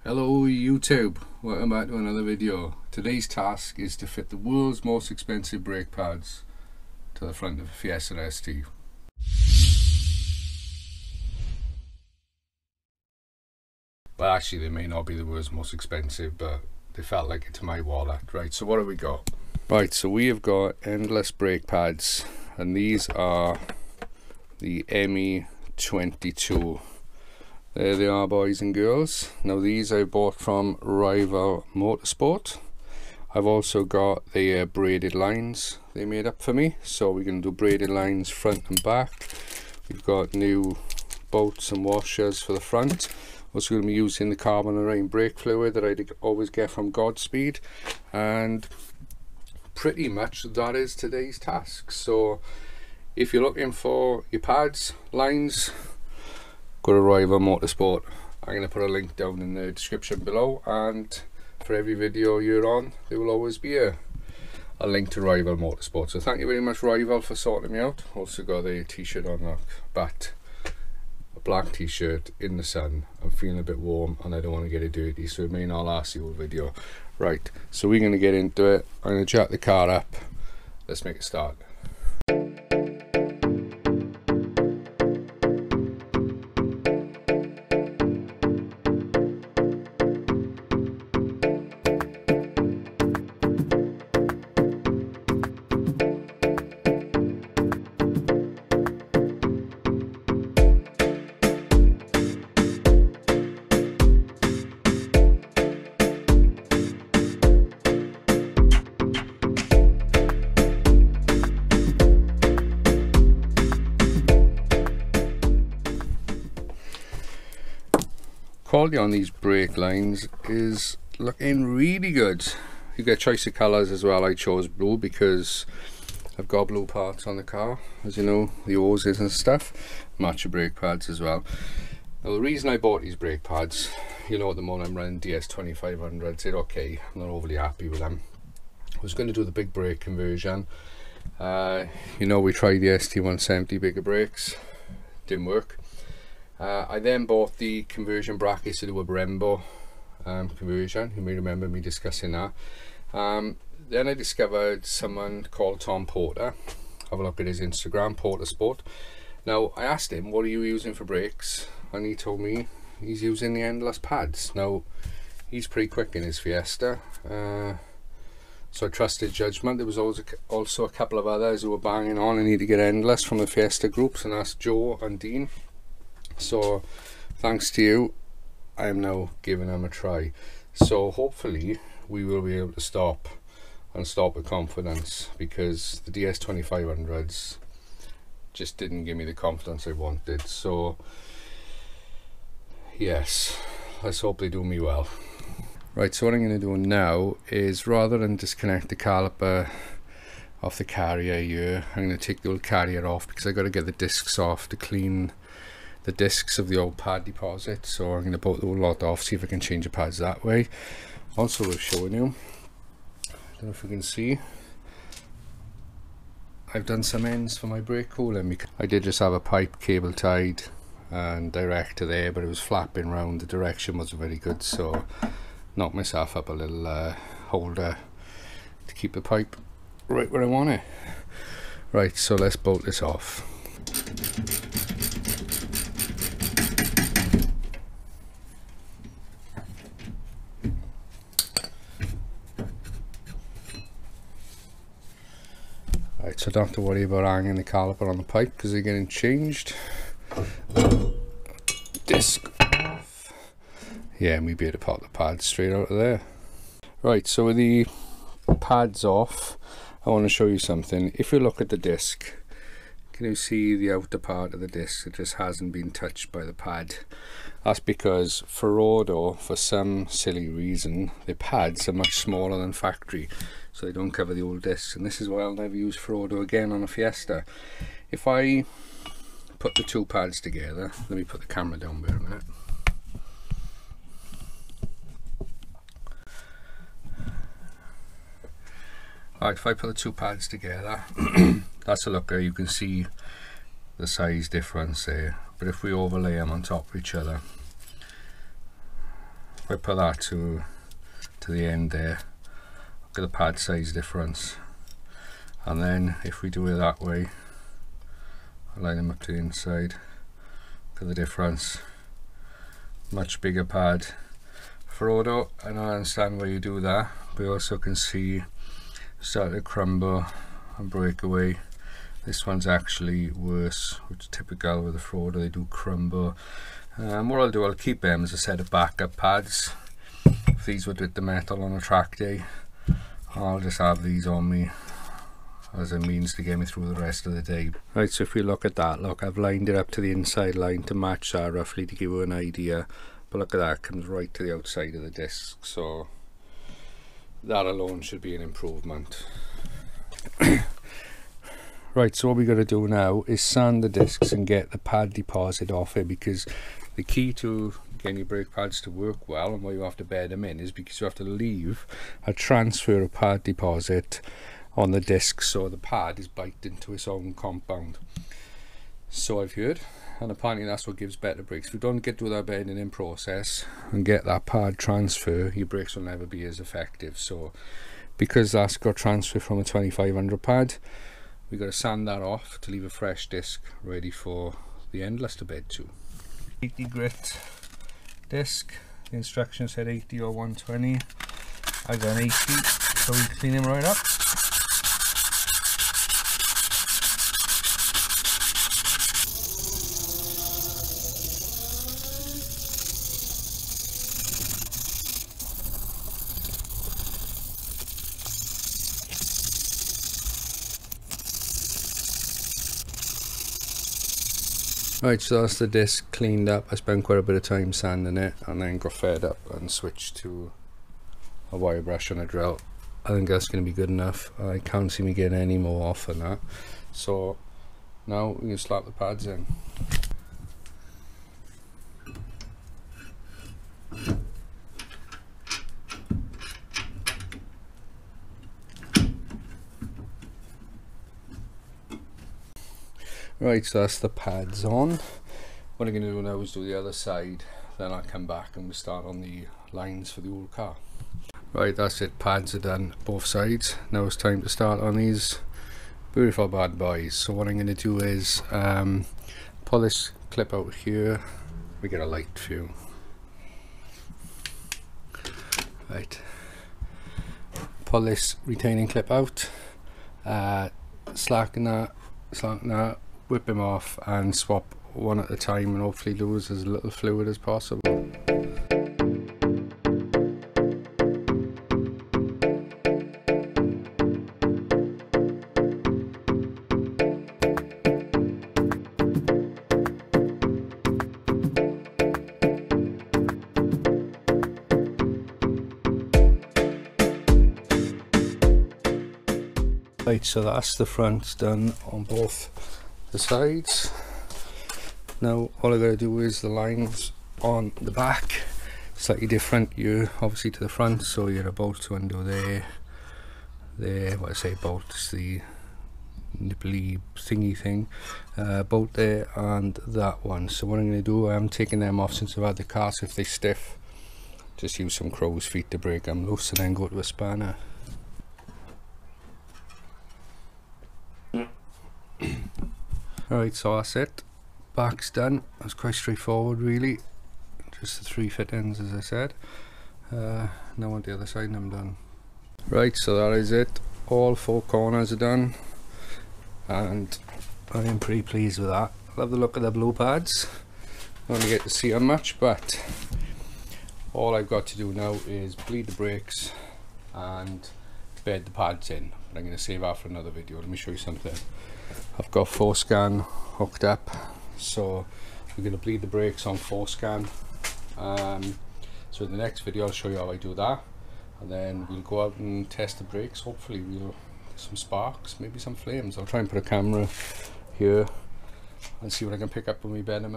Hello YouTube, welcome back to another video. Today's task is to fit the world's most expensive brake pads to the front of a Fiesta ST. Well, actually they may not be the world's most expensive, but they felt like it to my wallet. Right, so what have we got? Right, so we have got endless brake pads, and these are the ME22. There they are, boys and girls. Now these I bought from Rival Motorsport. I've also got the braided lines they made up for me, so we're going to do braided lines front and back. We've got new bolts and washers for the front. Also going to be using the carbon rain brake fluid that I always get from Godspeed, and pretty much that is today's task. So if you're looking for your pads, lines, go to Rival Motorsport. I'm going to put a link down in the description below, and for every video you're on there will always be a link to Rival Motorsport. So thank you very much, Rival, for sorting me out. Also got a t-shirt on the back, a black t-shirt in the sun. I'm feeling a bit warm and I don't want to get it dirty, so it may not last the whole video. Right, so we're going to get into it. I'm going to jack the car up. Let's make a start. Quality on these brake lines is looking really good. You get a choice of colours as well. I chose blue because I've got blue parts on the car, as you know, the hoses and stuff match the brake pads as well. Now the reason I bought these brake pads, you know, at the moment I'm running DS2500s. They're okay, I'm not overly happy with them. I was going to do the big brake conversion. You know, we tried the ST170 bigger brakes, didn't work. I then bought the conversion brackets to do a Brembo conversion. You may remember me discussing that. Then I discovered someone called Tom Porter. Have a look at his Instagram, Motorsport. Now I asked him, what are you using for brakes? And he told me he's using the endless pads. Now he's pretty quick in his Fiesta, so I trusted judgment. There was also a couple of others who were banging on, I need to get endless from the Fiesta groups, and that's Joe and Dean. So thanks to you, I am now giving them a try. So hopefully we will be able to stop with confidence, because the DS2500s just didn't give me the confidence I wanted. So yes, let's hope they do me well. Right, so what I'm going to do now is, rather than disconnect the caliper off the carrier here, I'm going to take the old carrier off, because I got to get the discs off to clean the discs of the old pad deposit. So I'm going to put the whole lot off, see if I can change the pads that way. Also worth showing you, I don't know if you can see, I've done some ends for my brake cooling. I did just have a pipe cable tied and direct to there, but it was flapping round, the direction wasn't very good, so knocked myself up a little holder to keep the pipe right where I want it. Right, so let's bolt this off. Right, so I don't have to worry about hanging the caliper on the pipe because they're getting changed. Disc off. Yeah, and we'll be able to pop the pads straight out of there. Right, so with the pads off, I want to show you something. If you look at the disc, can you see the outer part of the disc? It just hasn't been touched by the pad. That's because for some silly reason, the pads are much smaller than factory, so they don't cover the old discs, and this is why I'll never use Frodo again on a Fiesta. If I put the two pads together, let me put the camera down there a minute. Alright, if I put the two pads together, that's a looker, you can see the size difference there. But if we overlay them on top of each other, If I put that to the end there, look at the pad size difference. And then if we do it that way, line them up to the inside, look at the difference. Much bigger pad. Frodo, I don't understand why you do that, but you also can see start to crumble and break away. This one's actually worse, which is typical with the Frodo, they do crumble. What I'll do, I'll keep them as a set of backup pads. If these would hit the metal on a track day, I'll just have these on me as a means to get me through the rest of the day. Right, so if we look at that, look, I've lined it up to the inside line to match that roughly to give you an idea. But look at that, it comes right to the outside of the disc, so that alone should be an improvement. Right, so what we got to do now is sand the discs and get the pad deposit off it, because the key to getting your brake pads to work well and why you have to bed them in is because you have to leave a transfer of pad deposit on the disc so the pad is baked into its own compound. So I've heard, and apparently that's what gives better brakes. If you don't get through that bedding in process and get that pad transfer, your brakes will never be as effective. So because that's got transfer from a 2500 pad, we got to sand that off to leave a fresh disc ready for the endless to bed to. 80 grit disc, the instructions said 80 or 120. I got an 80, so we clean him right up. Right, so that's the disc cleaned up. I spent quite a bit of time sanding it and then got fed up and switched to a wire brush and a drill. I think that's going to be good enough. I can't see me getting any more off than that. So now we can slap the pads in. Right, so that's the pads on. What I'm going to do now is do the other side, then I'll come back and we'll start on the lines for the old car. Right, that's it, pads are done both sides. Now it's time to start on these beautiful bad boys. So what I'm going to do is pull this clip out here. We get a light view. Right, pull this retaining clip out, slacken that, whip him off and swap one at a time and hopefully lose as little fluid as possible. Right, so that's the front done on both the sides. Now all I got to do is the lines on the back, slightly different. You're obviously to the front, so you're about to undo there, what I say bolt, it's the nipply thingy thing, bolt there and that one. So what I'm going to do, I'm taking them off since I've had the car, so if they're stiff, just use some crow's feet to break them loose and then go to a spanner. Alright, so that's it. Back's done. That's quite straightforward really. Just the 3 fittings as I said. Now on the other side and I'm done. Right, so that is it. All 4 corners are done. And I am pretty pleased with that. Love the look of the blue pads. I only get to see them much, but all I've got to do now is bleed the brakes and bed the pads in. But I'm going to save that for another video. Let me show you something. I've got 4-scan hooked up, so we're going to bleed the brakes on 4-scan. So in the next video I'll show you how I do that, and then we'll go out and test the brakes. Hopefully we'll get some sparks, maybe some flames. I'll try and put a camera here and see what I can pick up when we bedding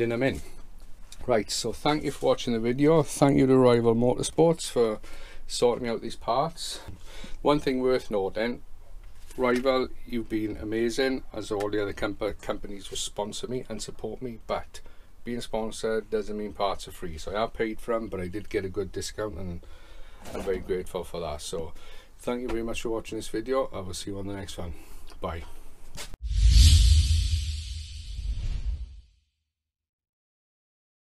them in. Right, so thank you for watching the video. Thank you to Rival Motorsports for sorting me out these parts. One thing worth noting, Rival, you've been amazing, as all the other companies will sponsor me and support me, but being sponsored doesn't mean parts are free, so I have paid for them, but I did get a good discount and I'm very grateful for that. So thank you very much for watching this video. I will see you on the next one. Bye.